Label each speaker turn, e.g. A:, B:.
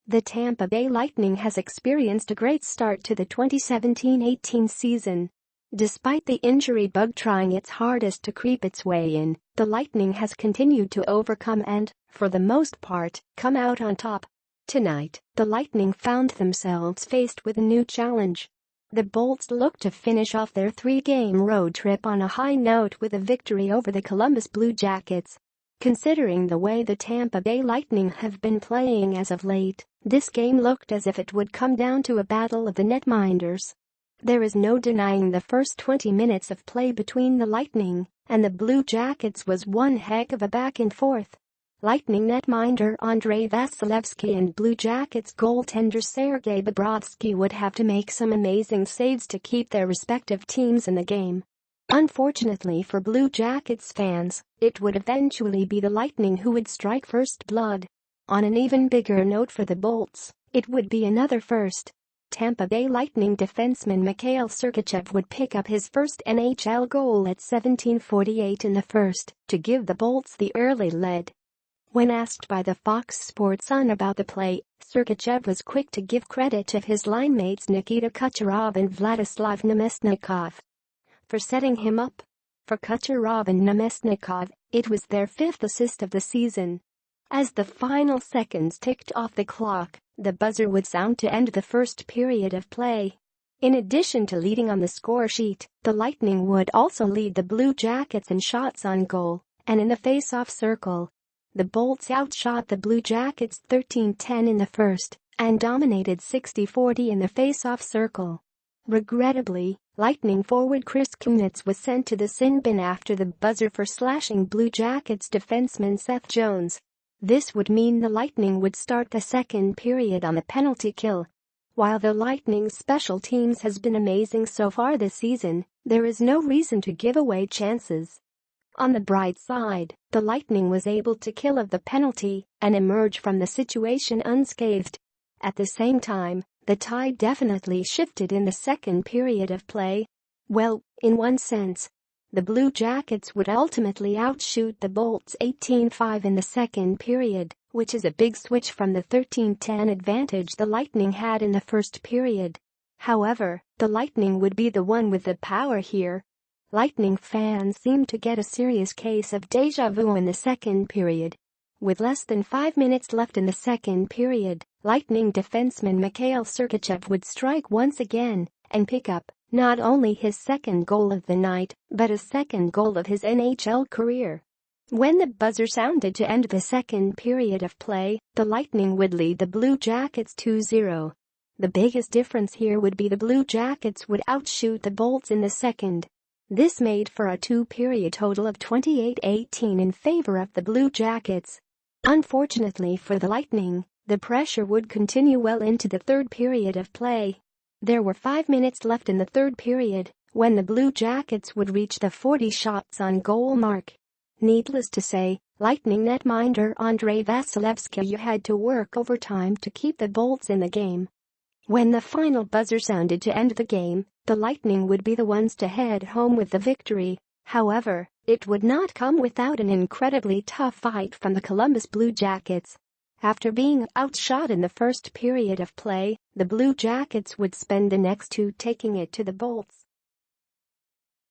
A: The Tampa Bay Lightning has experienced a great start to the 2017-18 season. Despite the injury bug trying its hardest to creep its way in, the Lightning has continued to overcome and, for the most part, come out on top. Tonight, the Lightning found themselves faced with a new challenge. The Bolts look to finish off their three-game road trip on a high note with a victory over the Columbus Blue Jackets. Considering the way the Tampa Bay Lightning have been playing as of late, this game looked as if it would come down to a battle of the netminders. There is no denying the first 20 minutes of play between the Lightning and the Blue Jackets was one heck of a back and forth. Lightning netminder Andrei Vasilevskiy and Blue Jackets goaltender Sergei Bobrovsky would have to make some amazing saves to keep their respective teams in the game. Unfortunately for Blue Jackets fans, it would eventually be the Lightning who would strike first blood. On an even bigger note for the Bolts, it would be another first. Tampa Bay Lightning defenseman Mikhail Sergachev would pick up his first NHL goal at 17:48 in the first to give the Bolts the early lead. When asked by the Fox Sports Sun about the play, Sergachev was quick to give credit to his line mates Nikita Kucherov and Vladislav Namestnikov for setting him up. For Kucherov and Namestnikov, it was their fifth assist of the season. As the final seconds ticked off the clock, the buzzer would sound to end the first period of play. In addition to leading on the score sheet, the Lightning would also lead the Blue Jackets in shots on goal and in the face-off circle. The Bolts outshot the Blue Jackets 13-10 in the first and dominated 60-40 in the face-off circle. Regrettably, Lightning forward Chris Kunitz was sent to the sin bin after the buzzer for slashing Blue Jackets defenseman Seth Jones. This would mean the Lightning would start the second period on the penalty kill. While the Lightning's special teams has been amazing so far this season, there is no reason to give away chances. On the bright side, the Lightning was able to kill off the penalty and emerge from the situation unscathed. At the same time, the tide definitely shifted in the second period of play. Well, in one sense, the Blue Jackets would ultimately outshoot the Bolts 18-5 in the second period, which is a big switch from the 13-10 advantage the Lightning had in the first period. However, the Lightning would be the one with the power here. Lightning fans seem to get a serious case of déjà vu in the second period. With less than 5 minutes left in the second period, Lightning defenseman Mikhail Sergachev would strike once again and pick up not only his second goal of the night, but a second goal of his NHL career. When the buzzer sounded to end the second period of play, the Lightning would lead the Blue Jackets 2-0. The biggest difference here would be the Blue Jackets would outshoot the Bolts in the second. This made for a two-period total of 28-18 in favor of the Blue Jackets. Unfortunately for the Lightning, the pressure would continue well into the third period of play. There were 5 minutes left in the third period when the Blue Jackets would reach the 40 shots on goal mark. Needless to say, Lightning netminder Andrei Vasilevskiy had to work overtime to keep the Bolts in the game. When the final buzzer sounded to end the game, the Lightning would be the ones to head home with the victory. However, it would not come without an incredibly tough fight from the Columbus Blue Jackets. After being outshot in the first period of play, the Blue Jackets would spend the next two taking it to the Bolts.